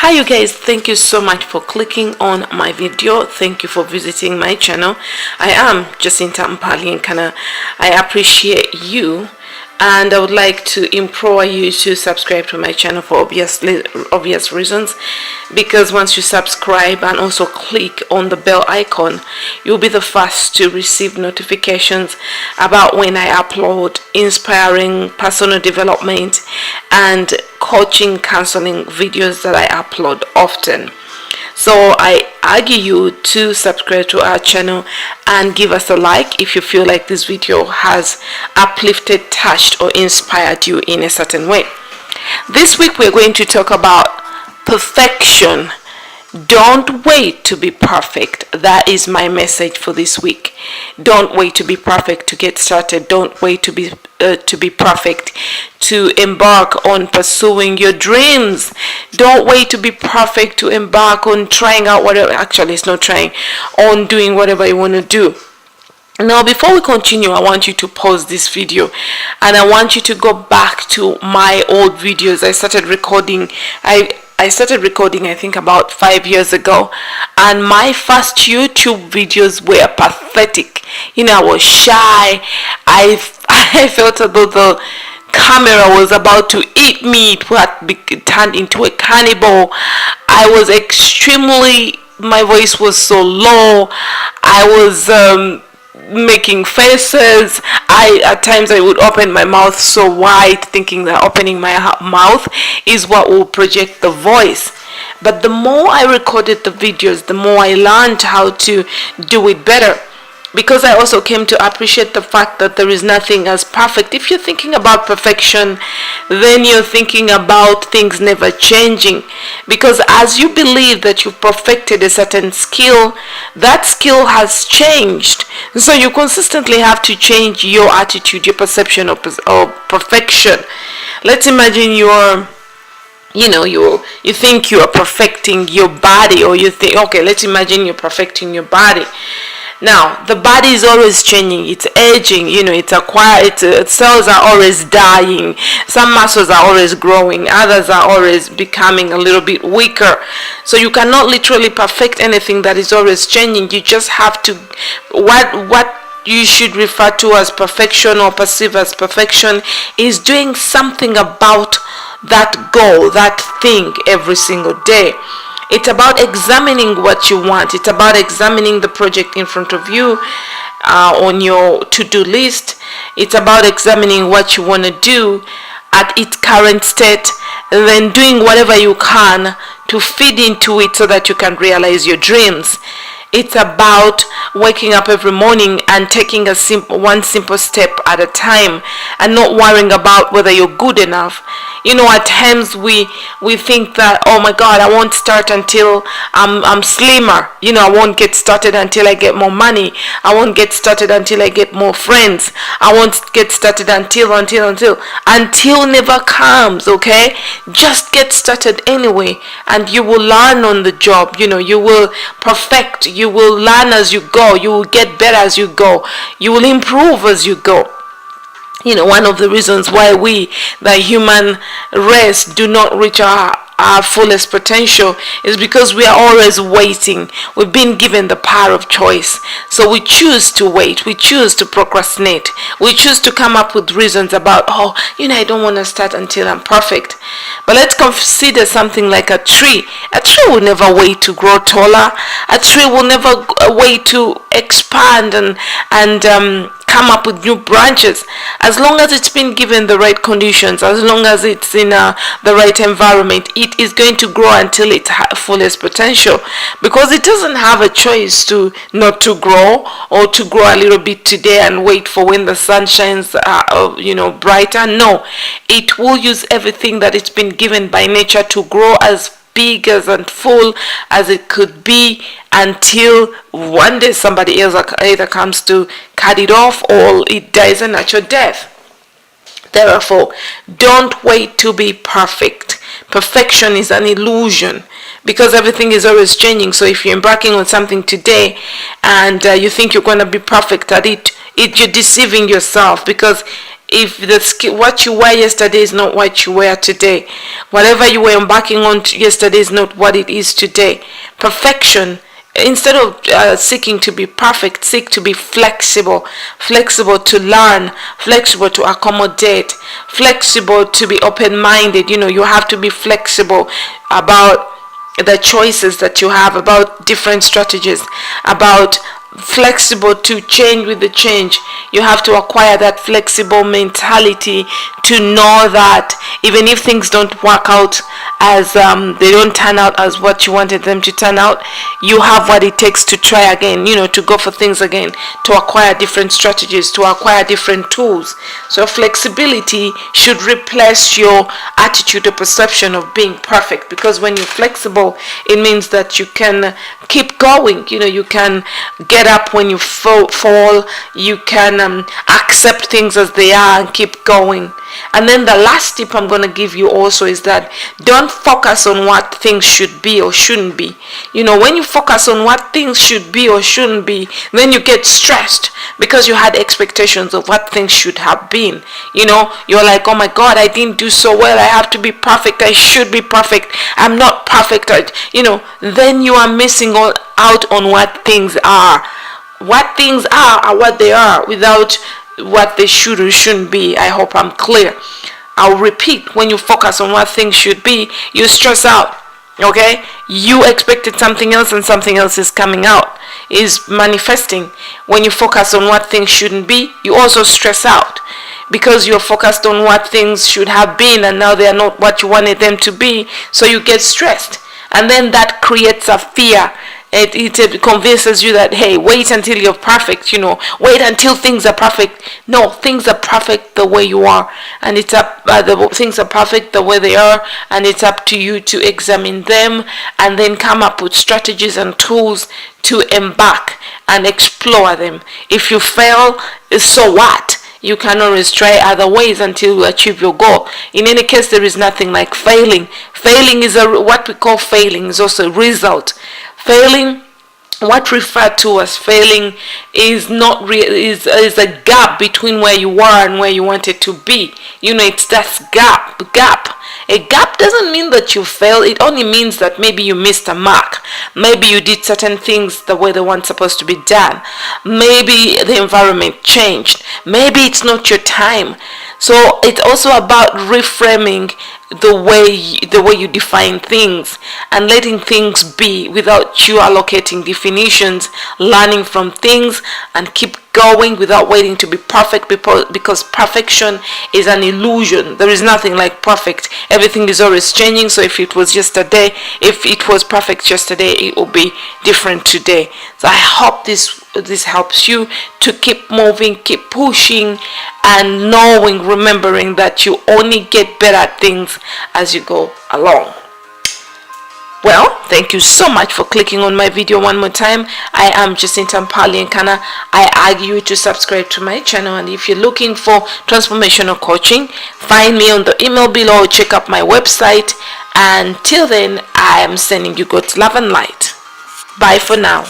Hi you guys, thank you so much for clicking on my video. Thank you for visiting my channel. I am Jacinta Mpali Nkana. I appreciate you, and I would like to implore you to subscribe to my channel for obvious reasons, because once you subscribe and also click on the bell icon, you'll be the first to receive notifications about when I upload inspiring personal development and coaching counseling videos that I upload often. So I urge you to subscribe to our channel and give us a like if you feel like this video has uplifted, touched, or inspired you in a certain way. This week we're going to talk about perfection. Don't wait to be perfect. That is my message for this week. Don't wait to be perfect to get started. Don't wait to be perfect to embark on pursuing your dreams. Don't wait to be perfect to embark on trying out whatever. Actually, it's not trying, on doing whatever you want to do. Now, before we continue, I want you to pause this video and I want you to go back to my old videos. I started recording I think about 5 years ago, and my first YouTube videos were pathetic. I was shy. I felt as though the camera was about to eat me. It had turned into a cannibal. My voice was so low. I was making faces. At times I would open my mouth so wide, thinking that opening my mouth is what will project the voice. But the more I recorded the videos, the more I learned how to do it better, because I also came to appreciate the fact that there is nothing as perfect. If you're thinking about perfection, then you're thinking about things never changing, because as you believe that you've perfected a certain skill, that skill has changed. So you consistently have to change your attitude, your perception of perfection. Let's imagine you think you are perfecting your body, or you think, okay, let's imagine you're perfecting your body. Now, the body is always changing, it's aging, its cells are always dying, some muscles are always growing, others are always becoming a little bit weaker. So you cannot literally perfect anything that is always changing. You just have to, what you should refer to as perfection or perceive as perfection is doing something about that goal, that thing every single day. It's about examining what you want. It's about examining the project in front of you on your to-do list. It's about examining what you want to do at its current state, and then doing whatever you can to feed into it so that you can realize your dreams. It's about waking up every morning and taking one simple step at a time, and not worrying about whether you're good enough. At times we think that, oh my God, I won't start until I'm slimmer. I won't get started until I get more money. I won't get started until I get more friends. I won't get started until never comes. Okay, just get started anyway, and you will learn on the job. You will perfect. You will learn as you go. You will get better as you go. You will improve as you go. One of the reasons why we, the human race, do not reach our fullest potential is because we are always waiting. We've been given the power of choice, so we choose to wait. We choose to procrastinate. We choose to come up with reasons about, I don't want to start until I'm perfect. But let's consider something like a tree. A tree will never wait to grow taller. A tree will never wait to expand and come up with new branches. As long as it's been given the right conditions, as long as it's in the right environment, it is going to grow until its fullest potential, because it doesn't have a choice to not to grow, or to grow a little bit today and wait for when the sun shines brighter. No, it will use everything that it's been given by nature to grow as big and full as it could be, until one day somebody else either comes to cut it off or it dies a natural death. Therefore, don't wait to be perfect. Perfection is an illusion, because everything is always changing. So if you're embarking on something today and you think you're going to be perfect at it, you're deceiving yourself, because if what you were yesterday is not what you were today, whatever you were embarking on yesterday is not what it is today. Perfection, instead of seeking to be perfect, seek to be flexible to learn, flexible to accommodate, flexible to be open-minded. You have to be flexible about the choices that you have, about different strategies, about flexible to change with the change. You have to acquire that flexible mentality to know that even if things don't work out as they don't turn out as what you wanted them to turn out, you have what it takes to try again, to go for things again, to acquire different strategies, to acquire different tools. So flexibility should replace your attitude or perception of being perfect, because when you're flexible, it means that you can keep going. You can get up when you fall. You can accept things as they are and keep going. And then the last tip I'm going to give you also is that don't focus on what things should be or shouldn't be. When you focus on what things should be or shouldn't be, then you get stressed because you had expectations of what things should have been. You're like, oh my God, I didn't do so well. I have to be perfect. I should be perfect. I'm not perfect. Then you are missing out on what things are. What things are what they are, without what they should or shouldn't be. I hope I'm clear. I'll repeat. When you focus on what things should be, you stress out. Okay? You expected something else and something else is coming out, is manifesting. When you focus on what things shouldn't be, you also stress out, because you're focused on what things should have been and now they are not what you wanted them to be. So you get stressed, and then that creates a fear. It convinces you that, hey, wait until you're perfect, wait until things are perfect. No, things are perfect the way you are, and it's things are perfect the way they are, and it's up to you to examine them and then come up with strategies and tools to embark and explore them. If you fail, so what? You can always try other ways until you achieve your goal. In any case, there is nothing like failing. Failing is what we call failing is also a result. Failing, what referred to as failing, is not is a gap between where you were and where you wanted to be. It's that gap. A gap doesn't mean that you failed. It only means that maybe you missed a mark. Maybe you did certain things the way they weren't supposed to be done. Maybe the environment changed. Maybe it's not your time. So it's also about reframing the way you define things and letting things be without you allocating definitions, learning from things, and keep going without waiting to be perfect, because perfection is an illusion. There is nothing like perfect. Everything is always changing. So if it was perfect yesterday, it will be different today. So I hope this helps you to keep moving, keep pushing, and remembering that you only get better at things as you go along. Well, thank you so much for clicking on my video one more time. I am Jacinta Mpali-Nkana. I urge you to subscribe to my channel, and if you're looking for transformational coaching, find me on the email below or check out my website. Until then, I am sending you God's love and light. Bye for now.